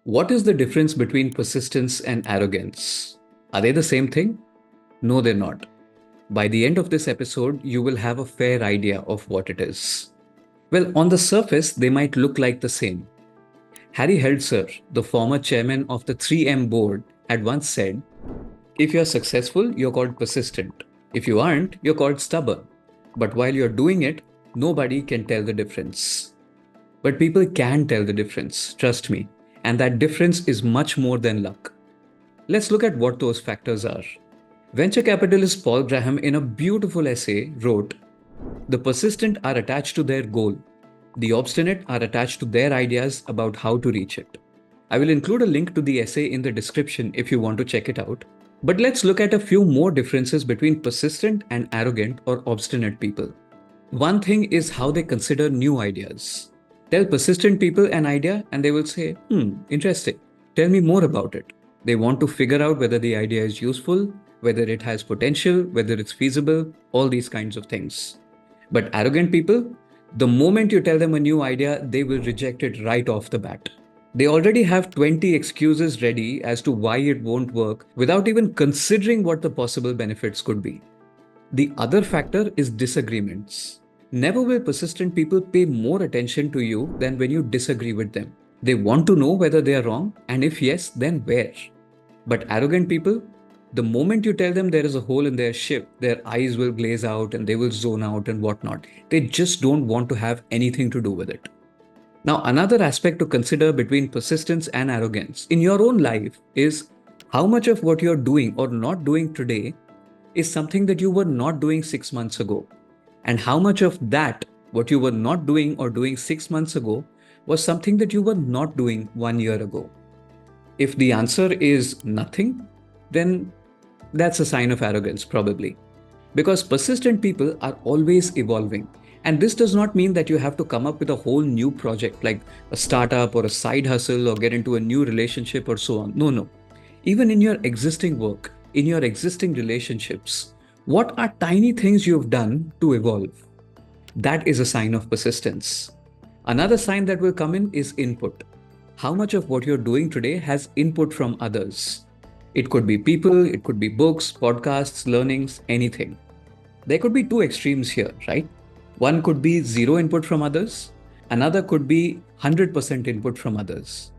What is the difference between persistence and arrogance? Are they the same thing? No, they're not. By the end of this episode, you will have a fair idea of what it is. Well, on the surface, they might look like the same. Harry Heltzer, the former chairman of the 3M board, had once said, if you're successful, you're called persistent. If you aren't, you're called stubborn. But while you're doing it, nobody can tell the difference. But people can tell the difference, trust me. And that difference is much more than luck. Let's look at what those factors are. Venture capitalist Paul Graham, in a beautiful essay, wrote, the persistent are attached to their goal. The obstinate are attached to their ideas about how to reach it. I will include a link to the essay in the description if you want to check it out. But let's look at a few more differences between persistent and arrogant or obstinate people. One thing is how they consider new ideas. Tell persistent people an idea and they will say, interesting. Tell me more about it. They want to figure out whether the idea is useful, whether it has potential, whether it's feasible, all these kinds of things. But arrogant people, the moment you tell them a new idea, they will reject it right off the bat. They already have 20 excuses ready as to why it won't work without even considering what the possible benefits could be. The other factor is disagreements. Never will persistent people pay more attention to you than when you disagree with them. They want to know whether they are wrong, and if yes, then where. But arrogant people, the moment you tell them there is a hole in their ship, their eyes will glaze out and they will zone out and whatnot. They just don't want to have anything to do with it. Now, another aspect to consider between persistence and arrogance in your own life is how much of what you're doing or not doing today is something that you were not doing 6 months ago. And how much of that, what you were not doing or doing 6 months ago, was something that you were not doing 1 year ago. If the answer is nothing, then that's a sign of arrogance, probably. Because persistent people are always evolving. And this does not mean that you have to come up with a whole new project like a startup or a side hustle or get into a new relationship or so on. No. Even in your existing work, in your existing relationships, what are tiny things you've done to evolve? That is a sign of persistence. Another sign that will come in is input. How much of what you're doing today has input from others? It could be people, it could be books, podcasts, learnings, anything. There could be two extremes here, right? One could be zero input from others. Another could be 100% input from others.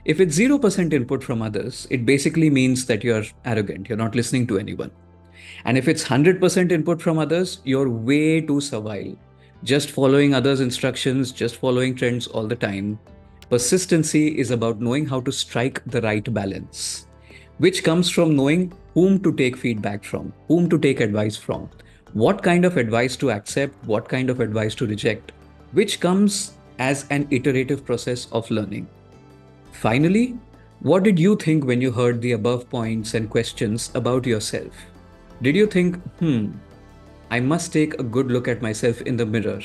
If it's 0% input from others, it basically means that you're arrogant. You're not listening to anyone. And if it's 100% input from others, you're way too servile. Just following others' instructions, just following trends all the time. Persistency is about knowing how to strike the right balance, which comes from knowing whom to take feedback from, whom to take advice from, what kind of advice to accept, what kind of advice to reject, which comes as an iterative process of learning. Finally, what did you think when you heard the above points and questions about yourself? Did you think, I must take a good look at myself in the mirror?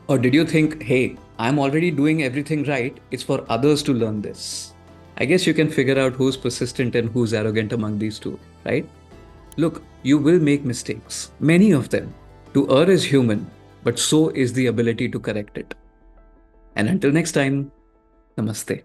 Or did you think, hey, I'm already doing everything right, it's for others to learn this? I guess you can figure out who's persistent and who's arrogant among these two, right? Look, you will make mistakes, many of them. To err is human, but so is the ability to correct it. And until next time, namaste.